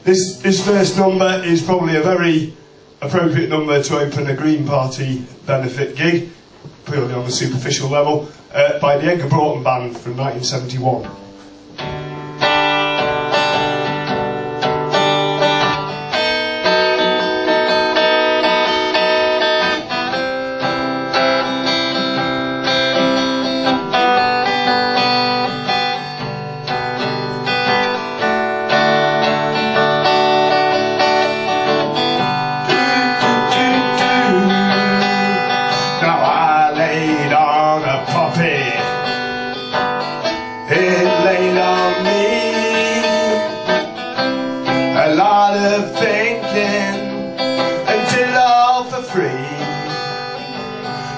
This first number is probably a very appropriate number to open a Green Party benefit gig, purely on a superficial level, by the Edgar Broughton Band from 1971.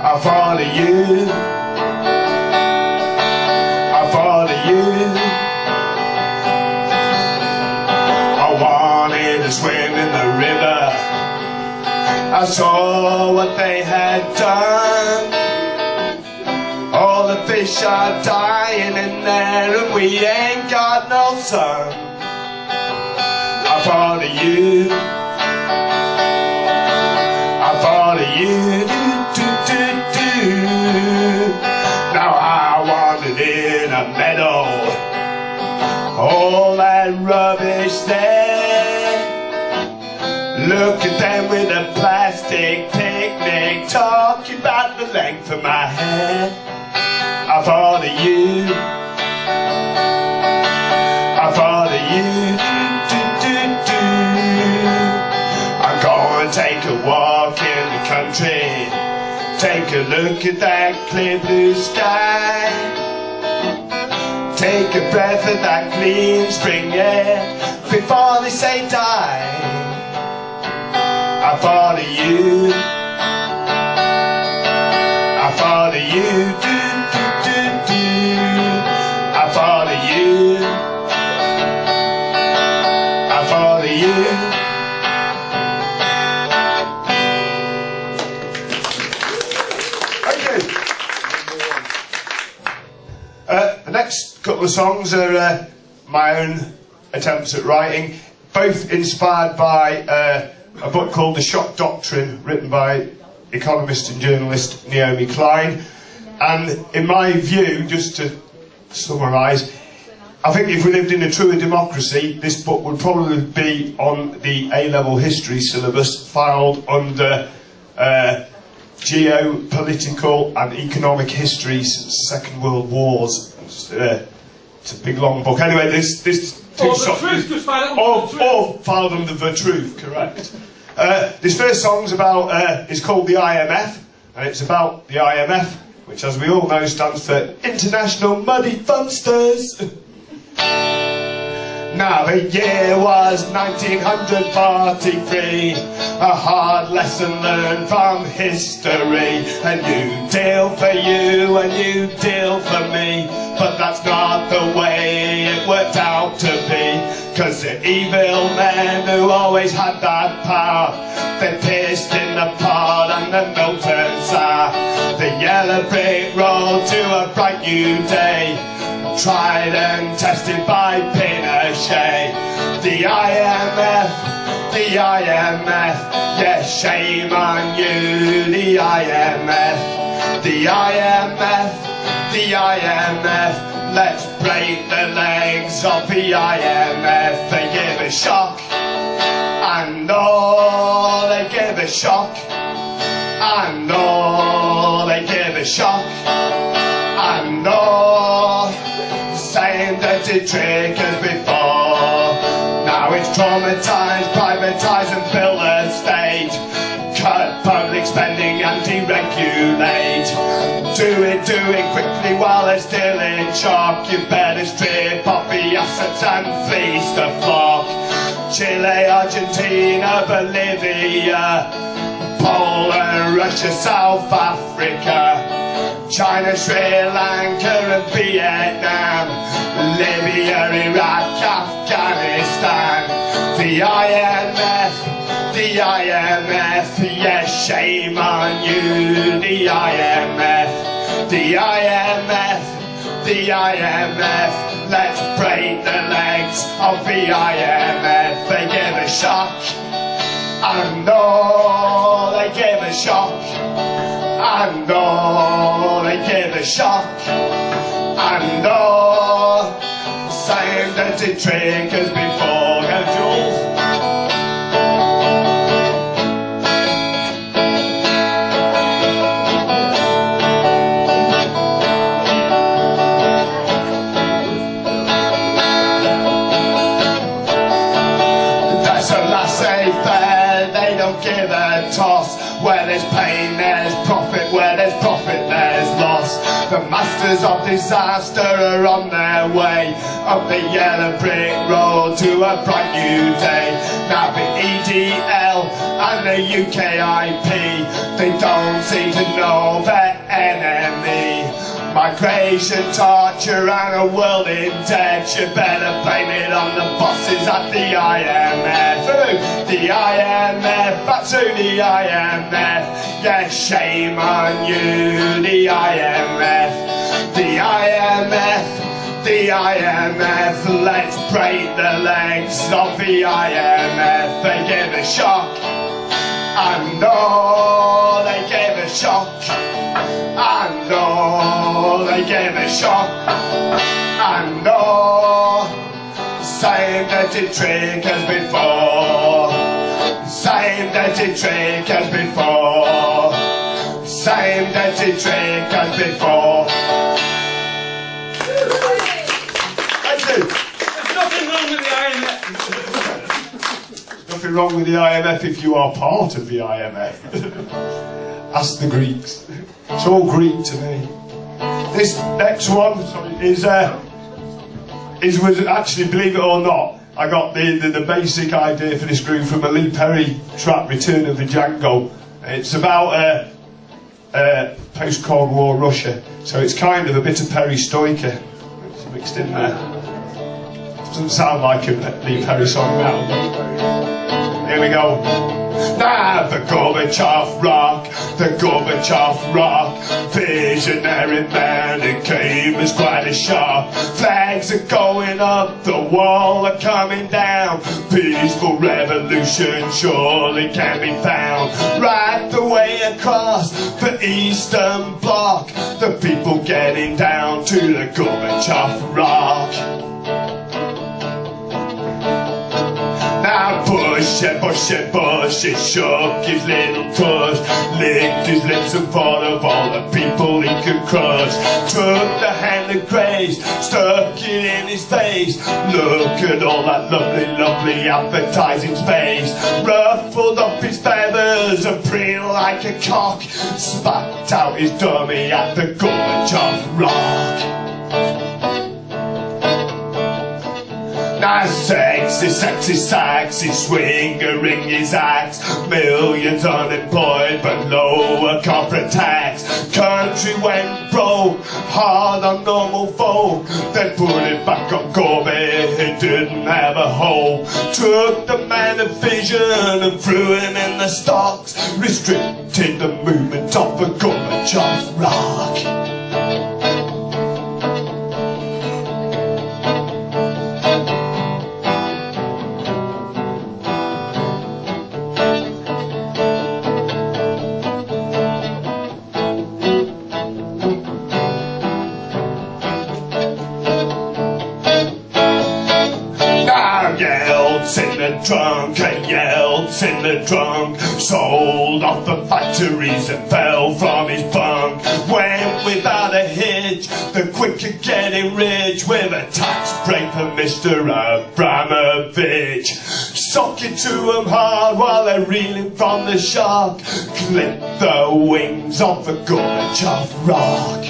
I follow you, I follow you. I wanted to swim in the river. I saw what they had done. All the fish are dying in there and we ain't got no sun. I follow you, I follow you. Now I wandered in a meadow, all that rubbish there. Look at them with a plastic picnic, talking about the length of my hair. I follow you, I follow you. I'm going to take a walk in the country, take a look at that clear blue sky, take a breath of that clean spring air before they say die. I follow you, I follow you, I follow you, I follow you. The next couple of songs are my own attempts at writing, both inspired by a book called The Shock Doctrine, written by economist and journalist Naomi Klein. And in my view, just to summarise, I think if we lived in a truer democracy, this book would probably be on the A-level history syllabus, filed under geopolitical and economic history since Second World Wars. It's a big long book. Anyway, this or filed under the truth, correct. This first song's about is called the IMF, and it's about the IMF, which, as we all know, stands for International Muddy Funsters. Now the year was 1943, a hard lesson learned from history. A new deal for you, a new deal for me, but that's not the way it worked out to be. Cause the evil men who always had that power, they pierced in the pot and the molten Tsar. The yellow brick road to a bright new day, tried and tested by Pinochet. The IMF, yeah, shame on you. The IMF, let's break the legs of the IMF. They give a shock, and oh, they give a shock, and oh, they give a shock, and oh, same dirty trick as before. Now it's traumatise, privatise and fill the state, cut public spending and deregulate. Do it quickly while they're still in shock. You better strip off the assets and fleece the flock. Chile, Argentina, Bolivia, Poland, Russia, South Africa, China, Sri Lanka and Vietnam, Libya, Iraq, Afghanistan. The IMF, yeah, shame on you. The IMF, let's break the legs of the IMF. They And oh, they gave a shock. And oh, they gave a shock. And oh, same dirty trick as before. Go, Jules. They don't give a toss. Where there's pain, there's profit. Where there's profit, there's loss. The masters of disaster are on their way up the yellow brick road to a bright new day. Now the EDL and the UKIP, they don't seem to know their enemy. Migration, torture and a world in debt. You better blame it on the bosses at the IMF. Who? The IMF, that's who, the IMF. Yeah, shame on you, the IMF. The IMF, the IMF. Let's break the legs of the IMF. They gave a shock. And oh, they gave a shock. And oh, they gave a shock. And oh, same dirty trick as before. Same dirty trick as before. Same dirty trick as before. Thank you. There's nothing wrong with the IMF. Nothing wrong with the IMF if you are part of the IMF. Ask the Greeks. It's all Greek to me. This next one is was actually, believe it or not, I got the basic idea for this group from a Lee Perry track, Return of the Django. It's about post-Cold War Russia, so it's kind of a bit of perestroika mixed in there. Doesn't sound like a Lee Perry song now, but here we go. Now the Gorbachev rock, the Gorbachev rock. Visionary man who came as quite a shock. Flags are going up, the wall are coming down. Peaceful revolution surely can be found. Right the way across the Eastern Bloc, the people getting down to the Gorbachev rock. Now Bush, he shook his little tush, licked his lips and thought of all the people he could crush. Took the hand of grace, stuck it in his face. Look at all that lovely, lovely appetizing space. Ruffled up his feathers and preened like a cock. Spat out his dummy at the Gorbachev rock. Now sexy swingering his axe. Millions unemployed but lower corporate tax. Country went broke, hard on normal folk. Then put it back on Corbyn, he didn't have a hole. Took the man of vision and threw him in the stocks. Restricted the movement of the Gorbachev rock. Yelts in the trunk, sold off the factories and fell from his bunk. Went without a hitch, the quicker getting rich, with a tax break for Mr. Abramovich. Sock it to them hard while they're reeling from the shock. Clip the wings of the Gorbachev rock.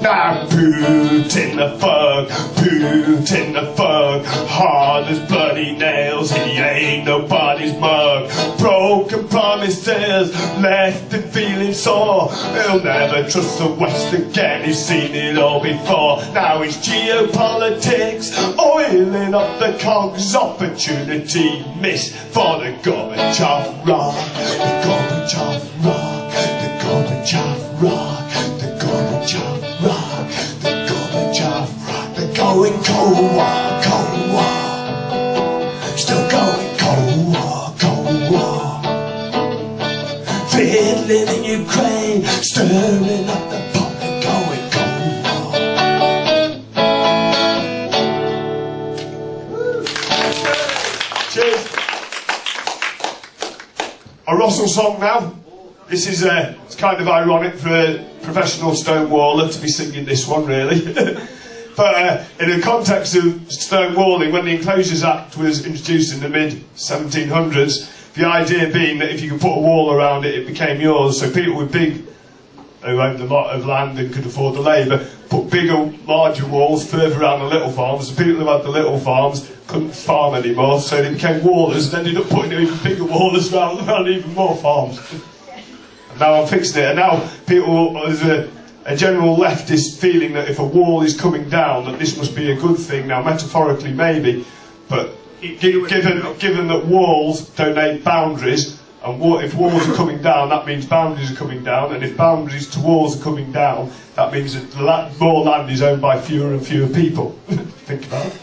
Now boot in the fog, boot in the fog. Hard as bloody nails, he ain't nobody's mug. Broken promises, left him feeling sore. He'll never trust the West again, he's seen it all before. Now it's geopolitics, oiling up the cogs. Opportunity missed for the Gorbachev rock. The Gorbachev rock, the Gorbachev rock, the Gorbachev rock, the Gorbachev rock. They're going Cold War, Cold War. stirring up the pot and going cold. Cheers. A Russell song now. This is it's kind of ironic for a professional stonewaller to be singing this one, really. But in the context of stonewalling, when the Enclosures Act was introduced in the mid-1700s, the idea being that if you could put a wall around it, it became yours. So people with who owned a lot of land and could afford the labour, put bigger, larger walls further around the little farms. The people who had the little farms couldn't farm anymore, so they became wallers and ended up putting even bigger wallers around even more farms. Now I'm fixing it, and now people, there's a general leftist feeling that if a wall is coming down, that this must be a good thing. Now, metaphorically, maybe, but given that walls donate boundaries, and if walls are coming down, that means boundaries are coming down, and if boundaries to walls are coming down, that means that more land is owned by fewer and fewer people. Think about it.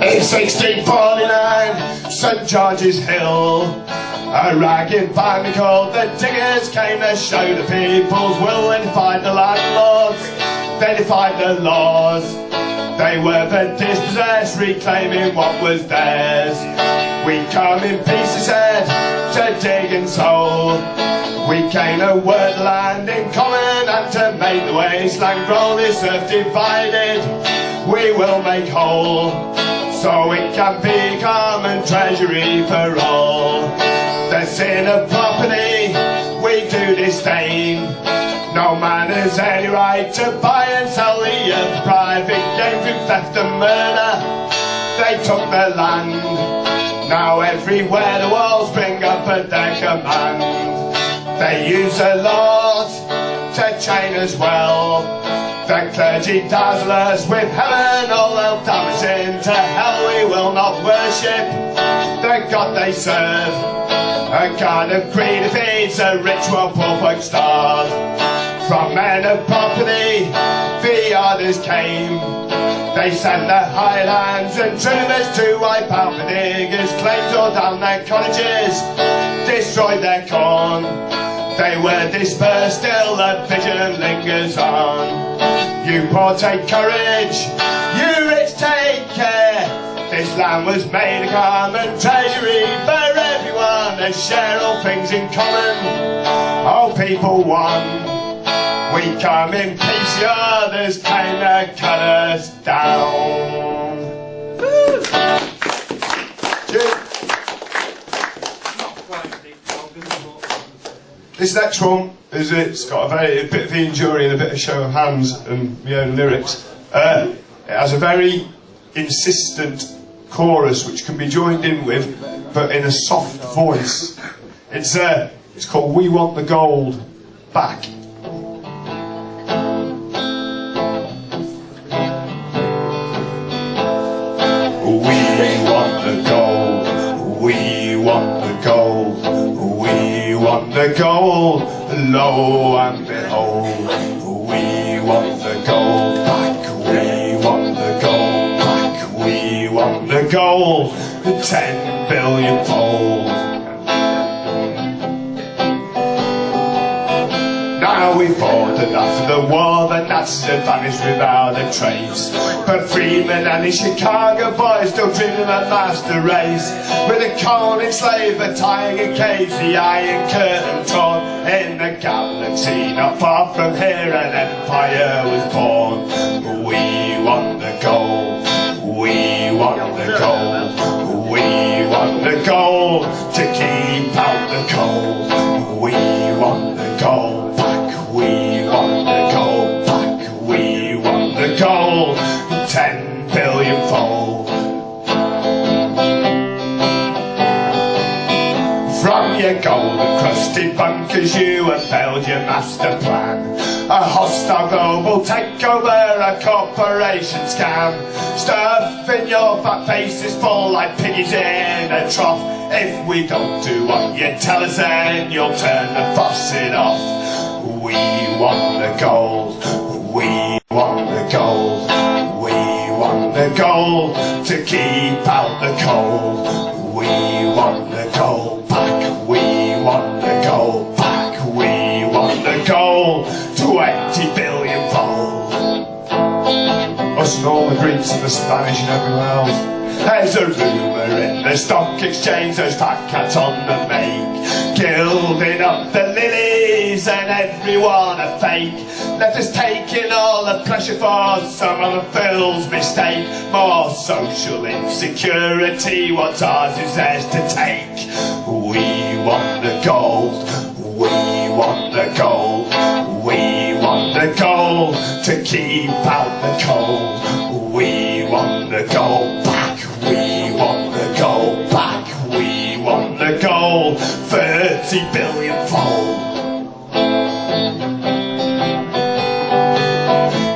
In 1649, St George's Hill, a ragged band called the Diggers came to show the people's will. They defied the landlords, they defied the laws. They were the dispossessed, reclaiming what was theirs. We come in peace, he said, to dig and sow. We came to work the land in common and to make the wasteland grow. This earth divided, we will make whole, so it can be common treasury for all. The sin of property we do disdain. No man has any right to buy and sell the earth for private gain. Through theft and murder they took the land. Now everywhere the walls bring up at their command. They use the laws to chain us well. The clergy dazzle us with heaven, all they'll damn us into hell. We will not worship the God they serve, a God of greed who feeds the rich while poor folk starve. From men of property the orders came. They sent the highlands and trimmers to wipe out the diggers' claims, tore down their cottages, destroyed their corn. They were dispersed, still the vision lingers on. You poor take courage, you rich take care. This land was made a common treasury for everyone to share all things in common. All people one. We come in peace, the others came to cut us down. This next one it's got a bit of the jury and a bit of show of hands and my own lyrics. It has a very insistent chorus which can be joined in with, but in a soft voice. It's called "We Want the Gold Back." We want the gold, we want the gold, we want the gold, lo and behold. We want the gold back, we want the gold back, we want the gold 10 billion fold. Now we fought and after the war the Nazis had vanished without a trace, but Freeman and his Chicago boys still dreaming of master race. With the coal enslaver tying in caves, the iron curtain torn in the galaxy. Not far from here an empire was born. We want the gold, we want the gold, we want the gold to keep out the cold. We want the gold back, we want the gold back, we want the gold 10 billion fold. From your golden crusted bunkers you unveiled your master plan. A hostile global takeover, a corporation scam. Stuffing your fat faces full like piggies in a trough. If we don't do what you tell us then you'll turn the faucet off. We want the gold, we want the gold, we want the gold to keep out coal. We want the gold back. We want the gold back. We want the gold. 20 billion fold. Us and all the Greeks and the Spanish and everywhere else. There's a rumour in the stock exchange, those fat cats on the make, gilding up the lilies and everyone a fake. Left us taking all the pressure for some other fool's mistake. More social insecurity, what's ours is theirs to take. We want the gold, we want the gold, we want the gold to keep out the cold. We want the gold back, we want the gold back, we want the gold, 30 billion fold.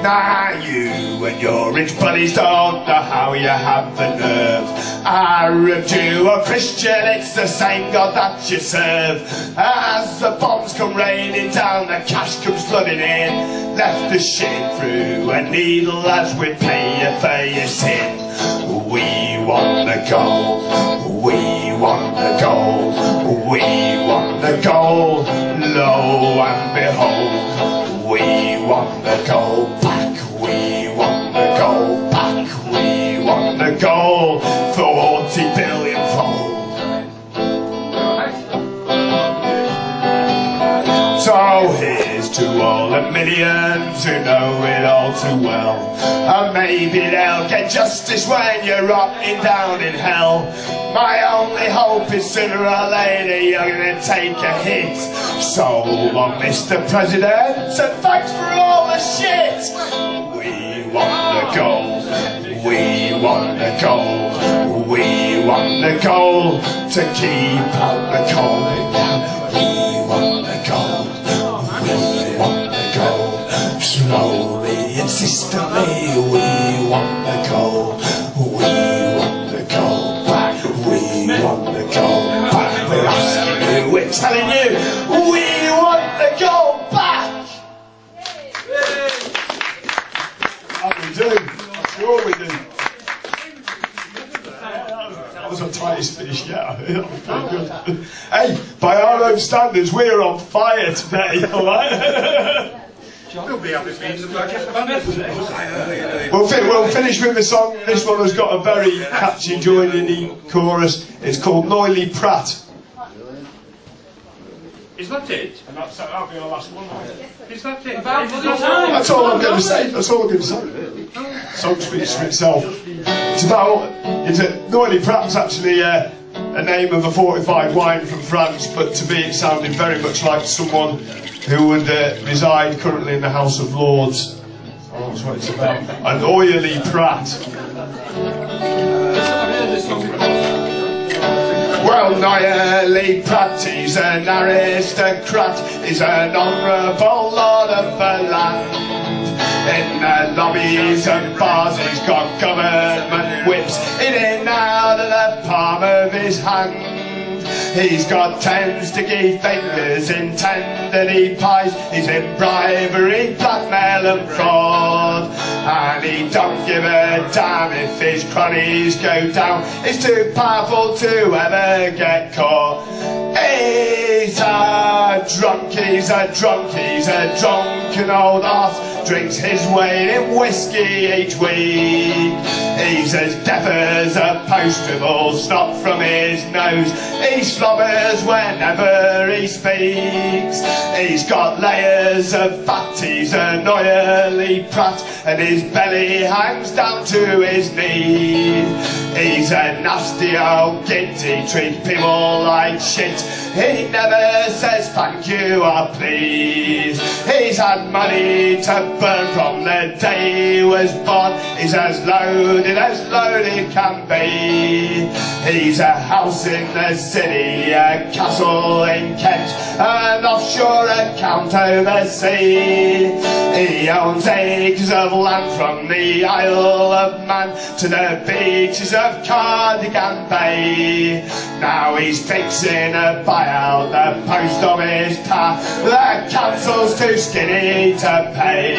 Now you and your rich buddies don't know how you have the nerve. Arab, Jew or Christian, it's the same God that you serve. As the bombs come raining down, the cash comes flooding in. Left the shit through a needle as we pay you for your sin. We want the gold, we want the gold, we want the gold, lo and behold. We want the gold back, we want the gold back, we want the gold, 40 billion fold. So here's to all the millions who know it all too well, and maybe they'll get justice when you're rotting down in hell. My only hope is sooner or later you're gonna take a hit. So long, Mr. President, and thanks for all the shit. We want the gold, we want the gold, we want the gold to keep out the cold. We want the gold, we want the gold, slowly, insistently. We want the gold, we want the gold back, we want the gold back. We're asking you, we're telling you, we want the gold back. And we do, I'm sure we do. That was our tightest finish yet. That was pretty good. Hey, by our own standards, we're on fire today, alright? We'll be happy being the blackest band. We'll finish with the song. This one has got a very catchy joining chorus. It's called Noily Pratt. Is that it? And that'll be our last one. Is that it? That's all I'm going to say. That's all I'm going to say. The song speaks for itself. Noily Pratt's actually a name of a fortified wine from France, but to me it sounded very much like someone who would reside currently in the House of Lords. Oh, that's what it's about. An oily Pratt. Well, Noily Pratt, he's an aristocrat, he's an honourable lord of the land. In the lobbies and bars he's got government whips in and out of the palm of his hand. He's got 10 sticky fingers in tenderly pies. He's in bribery, blackmail and fraud, and he don't give a damn if his cronies go down. He's too powerful to ever get caught. He's a drunk, he's a drunk, he's a drunken old arse. Drinks his weight in whiskey each week. He's as deaf as a post with all snot from his nose. He slobbers whenever he speaks. He's got layers of fat, he's an oily Pratt, and his belly hangs down to his knees. He's a nasty old git, he treats people like shit. He never says thank you or please. He's had money to burn from the day he was born. He's as loaded can be. He's a house in the city, a castle in Kent, an offshore account overseas. He owns acres of land from the Isle of Man to the beaches of Cardigan Bay. Now he's fixing a buyout, the post office tar, the council's too skinny to pay.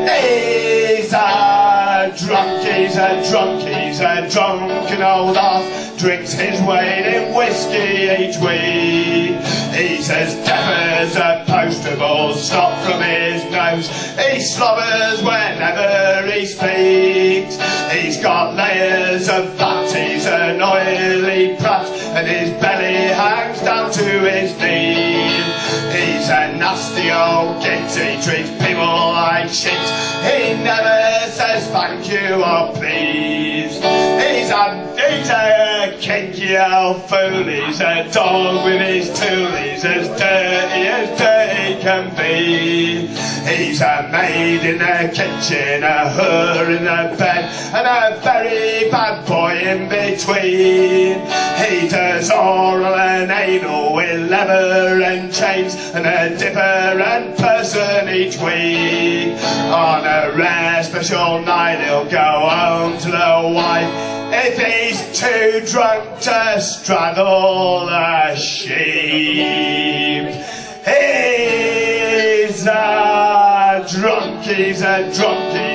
He's a he's a drunken old ass, drinks his weight in whiskey each week. He's as deaf as a poster ball, snot from his nose, he slobbers whenever he speaks. He's got layers of fat, he's an oily prat, and his belly hangs down to his knees. He's a nasty old git, he treats people like shit, he never says thank you or please. He's a kinky old fool, he's a dog with his tool, he's as dirty can be. He's a maid in the kitchen, a whore in the bed, and a very bad boy in between. He does oral and anal with leather and chains, and a dipper and person each week. On a rare special night he'll go home to the wife if he's too drunk to straddle a sheep.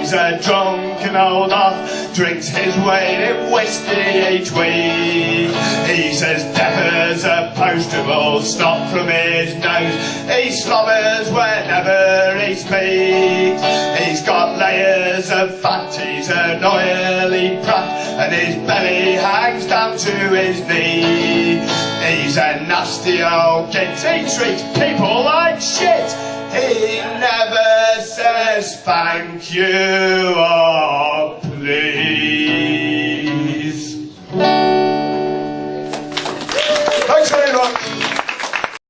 He's a drunken old off, drinks his weight in whiskey each week. He's as deaf as a poster ball, snot from his nose, he slobbers whenever he speaks. He's got layers of fat, he's an oily prat, and his belly hangs down to his knee. He's a nasty old git, he treats people like shit, he never says thank you or